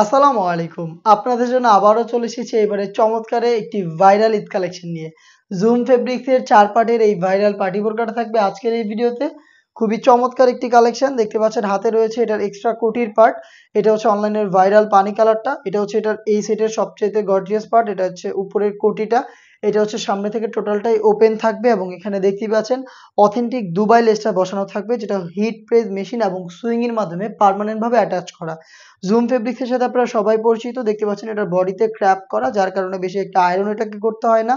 আসসালামু আলাইকুম। আপনাদের জন্য আবারও চলে এসেছি এবারে চমৎকারে একটি ভাইরাল ঈদ কালেকশন নিয়ে। জুম ফেব্রিক্স এর ৪ পার্টের এই ভাইরাল পার্টি বোরকাটা থাকবে আজকের এই ভিডিওতে। খুবই চমৎকার একটি কালেকশন দেখতে পাচ্ছেন হাতে রয়েছে এটার এক্সট্রা কোটির পার্ট। এটা হচ্ছে অনলাইনের ভাইরাল পানি কালারটা। এটা হচ্ছে এটার এই সেটের সবচাইতে গর্জিয়াস পার্ট। এটা হচ্ছে উপরের কোটিটা। এটা হচ্ছে সামনে থেকে টোটালটাই ওপেন থাকবে এবং এখানে দেখতেই পাচ্ছেন অথেন্টিক দুবাই লেসটা বসানো থাকবে যেটা হিট প্রেস মেশিন এবং সুইং এর মাধ্যমে পার্মানেন্ট ভাবে অ্যাটাচ করা। জুম ফেব্রিক্স এর সাথে আপনারা সবাই পরিচিত দেখতে পাচ্ছেন এটার বডিতে ক্র্যাপ করা যার কারণে বেশি একটা আয়রন এটাকে করতে হয় না।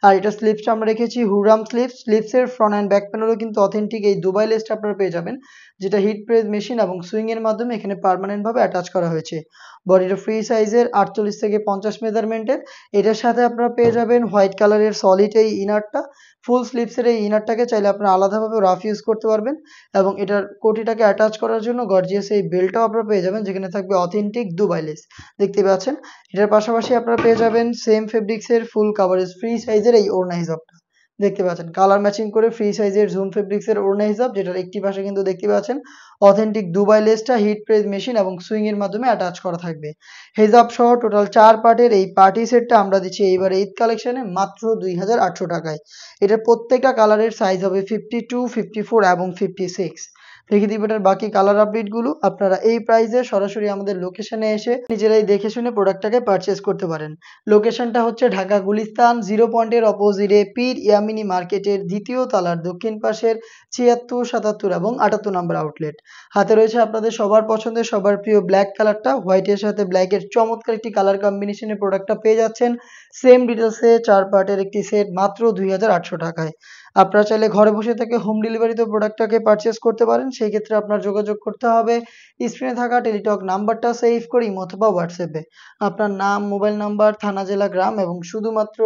আর এটা স্লিপসটা আমরা রেখেছি হুরাম স্লিপস। স্লিপসের ফ্রন্ট অ্যান্ড ব্যাক প্যানেলও কিন্তু অথেন্টিক এই দুবাই লেসটা আপনারা পেয়ে যাবেন যেটা হিট প্রেস মেশিন এবং সুইং এর মাধ্যমে এখানে পার্মানেন্ট ভাবে অ্যাটাচ করা হয়েছে। বডিটা ফ্রি সাইজের 48 থেকে 50 মেজারমেন্টের। এটার সাথে আপনারা পেয়ে যাবেন হোয়াইট কালারের সলিড এই ইনারটা। ফুল স্লিপসের এই ইনারটাকে চাইলে আপনারা আলাদাভাবে রাফ ইউজ করতে পারবেন এবং এটার কোটিটাকে অ্যাটাচ করার জন্য গর্জিয়াস এই বেল্টটাও আপনারা পেয়ে যাবেন যেখানে থাকবে অথেন্টিক দুবাই লেস। দেখতে পাচ্ছেন এটার পাশাপাশি আপনারা পেয়ে যাবেন সেম ফেব্রিক্সের ফুল কাভারেজ ফ্রি সাইজের এই ওড়না হিজাবটা। দেখতে পাচ্ছেন কালার ম্যাচিং করে ফ্রি সাইজের জুম ফেব্রিক্সের ওড়না হিজাব যেটার একটি পাশে কিন্তু দেখতে পাচ্ছেন অথেন্টিক দুবাই লেসটা হিট প্রেস মেশিন এবং সুইং এর মাধ্যমে অ্যাটাচ করা থাকবে। হিজাব সহ টোটাল ৪ পার্টের এই পার্টি সেটটা আমরা দিচ্ছি এইবারে ঈদ কালেকশনে মাত্র ২,৮০০ টাকায়। এটার প্রত্যেকটা কালারের সাইজ হবে 52, 54 এবং 56। দেখে দিব এটার বাকি কালার আপডেট গুলো। আপনারা এই প্রাইসে সরাসরি আমাদের লোকেশনে এসে নিজেরাই দেখে শুনে প্রোডাক্টটাকে পারচেজ করতে পারেন। লোকেশনটা হচ্ছে ঢাকা গুলিস্তান 0 পয়েন্টের অপোজিটে পীর ইয়ামিনী মার্কেটের দ্বিতীয় তলার দক্ষিণ পাশের ৭৬, ৭৭ এবং ৭৮ নম্বর আউটলেট। হাতে রয়েছে আপনাদের সবার পছন্দের সবার প্রিয় ব্ল্যাক কালারটা। হোয়াইটের সাথে ব্ল্যাকের চমৎকার একটি কালার কম্বিনেশনে প্রোডাক্টটা পেয়ে যাচ্ছেন সেম ডিটেলসে ৪ পার্টের একটি সেট মাত্র ২,৮০০ টাকায়। আপনারা চাইলে ঘরে বসে থেকে হোম ডেলিভারিতে প্রোডাক্টটাকে পারচেজ করতে পারেন। সেই ক্ষেত্রে আপনার যোগাযোগ করতে হবে স্ক্রিনে থাকা টেলিটক নাম্বারটা সেভ করে ইমো অথবা হোয়াটসঅ্যাপে আপনার নাম, মোবাইল নাম্বার, থানা, জেলা, গ্রাম এবং শুধুমাত্র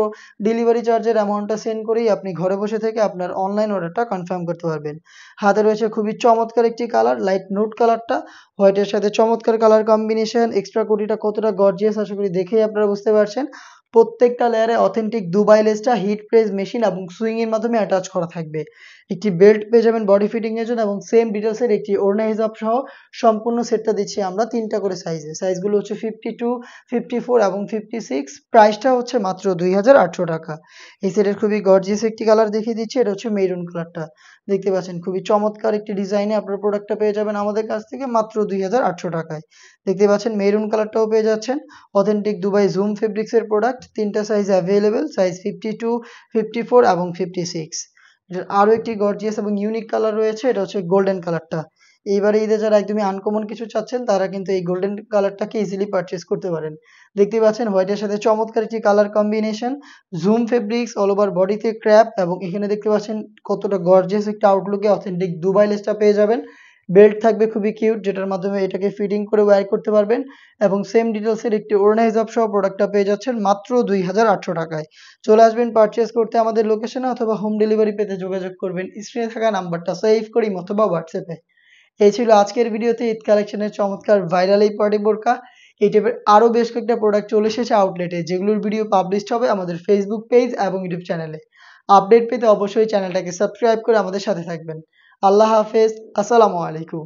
ডেলিভারি চার্জের অ্যামাউন্টটা সেন্ড করেই আপনি ঘরে বসে থেকে আপনার অনলাইন অর্ডারটা কনফার্ম করতে পারবেন। হাতে রয়েছে খুবই চমৎকার একটি কালার লাইট নুড কালারটা। হোয়াইটের সাথে চমৎকার কালার কম্বিনেশন। এক্সট্রা কোটিটা কতটা গর্জিয়াস আশা করি দেখেই আপনারা বুঝতে পারছেন। প্রত্যেকটা লেয়ারে অথেন্টিক দুবাই লেসটা হিট প্রেস মেশিন এবং সুইং এর মাধ্যমে অ্যাটাচ করা থাকবে। একটি বেল্ট পেয়ে যাবেন বডি ফিটিং এর জন্য এবং সেম ডিটেইলস এর একটি ওড়না হিজাব সহ সম্পূর্ণ সেটটা দিচ্ছি আমরা ৩টা করে সাইজে। সাইজগুলো হচ্ছে 52, 54 এবং 56। প্রাইসটা হচ্ছে মাত্র ২,৮০০ টাকা। এই সেটের খুবই গর্জিয়াস একটি কালার দেখিয়ে দিচ্ছি। এটা হচ্ছে মেরুন কালারটা। দেখতে পাচ্ছেন খুবই চমৎকার একটি ডিজাইনে আপনারা প্রোডাক্টটা পেয়ে যাবেন আমাদের কাছ থেকে মাত্র ২,৮০০ টাকায়। দেখতে পাচ্ছেন মেরুন কালারটাও পেয়ে যাচ্ছেন। অথেন্টিক দুবাই জুম ফেব্রিক্স এর প্রোডাক্ট। ৩টা সাইজ অ্যাভেলেবল সাইজ 52, 54 এবং 56। এটার আরো একটি গর্জিয়াস এবং ইউনিক কালার রয়েছে এটা হচ্ছে গোল্ডেন কালারটা। এইবারে ঈদে যারা একদমই আনকমন কিছু চাচ্ছেন তারা কিন্তু এই গোল্ডেন কালারটাকে ইজিলি পারচেজ করতে পারেন। দেখতে পাচ্ছেন হোয়াইটের সাথে চমৎকার একটি colour combination. Zoom fabrics all over বডিতে ক্র্যাপ এবং এখানে দেখতে পাচ্ছেন কতটা গর্জিয়াস একটা আউটলুকে অথেন্টিক দুবাই লেসটা পেয়ে যাবেন। বেল্ট থাকবে খুবই কিউট যেটার মাধ্যমে এটাকে ফিটিং করে ওয়্যার করতে পারবেন এবং সেম ডিটেইলস এর একটি ওড়না হিজাব সহ প্রোডাক্টটা পেয়ে যাচ্ছেন মাত্র ২,৮০০ টাকায়। চলে আসবেন পারচেজ করতে আমাদের লোকেশনে অথবা হোম ডেলিভারি পেতে যোগাযোগ করবেন স্ক্রিনে থাকা নাম্বারটা সেভ করে ইমো অথবা হোয়াটসঅ্যাপে। এই ছিল আজকের ভিডিওতে ঈদ কালেকশনের চমৎকার ভাইরাল এই পার্টি বোরকা। এই টাইপের আরো বেশ কয়েকটা প্রোডাক্ট চলে এসেছে আউটলেটে যেগুলোর ভিডিও পাবলিশড হবে আমাদের ফেসবুক পেজ এবং ইউটিউব চ্যানেলে। আপডেট পেতে অবশ্যই চ্যানেলটাকে সাবস্ক্রাইব করে আমাদের সাথে থাকবেন। আল্লাহ হাফেজ। আসসালামু আলাইকুম।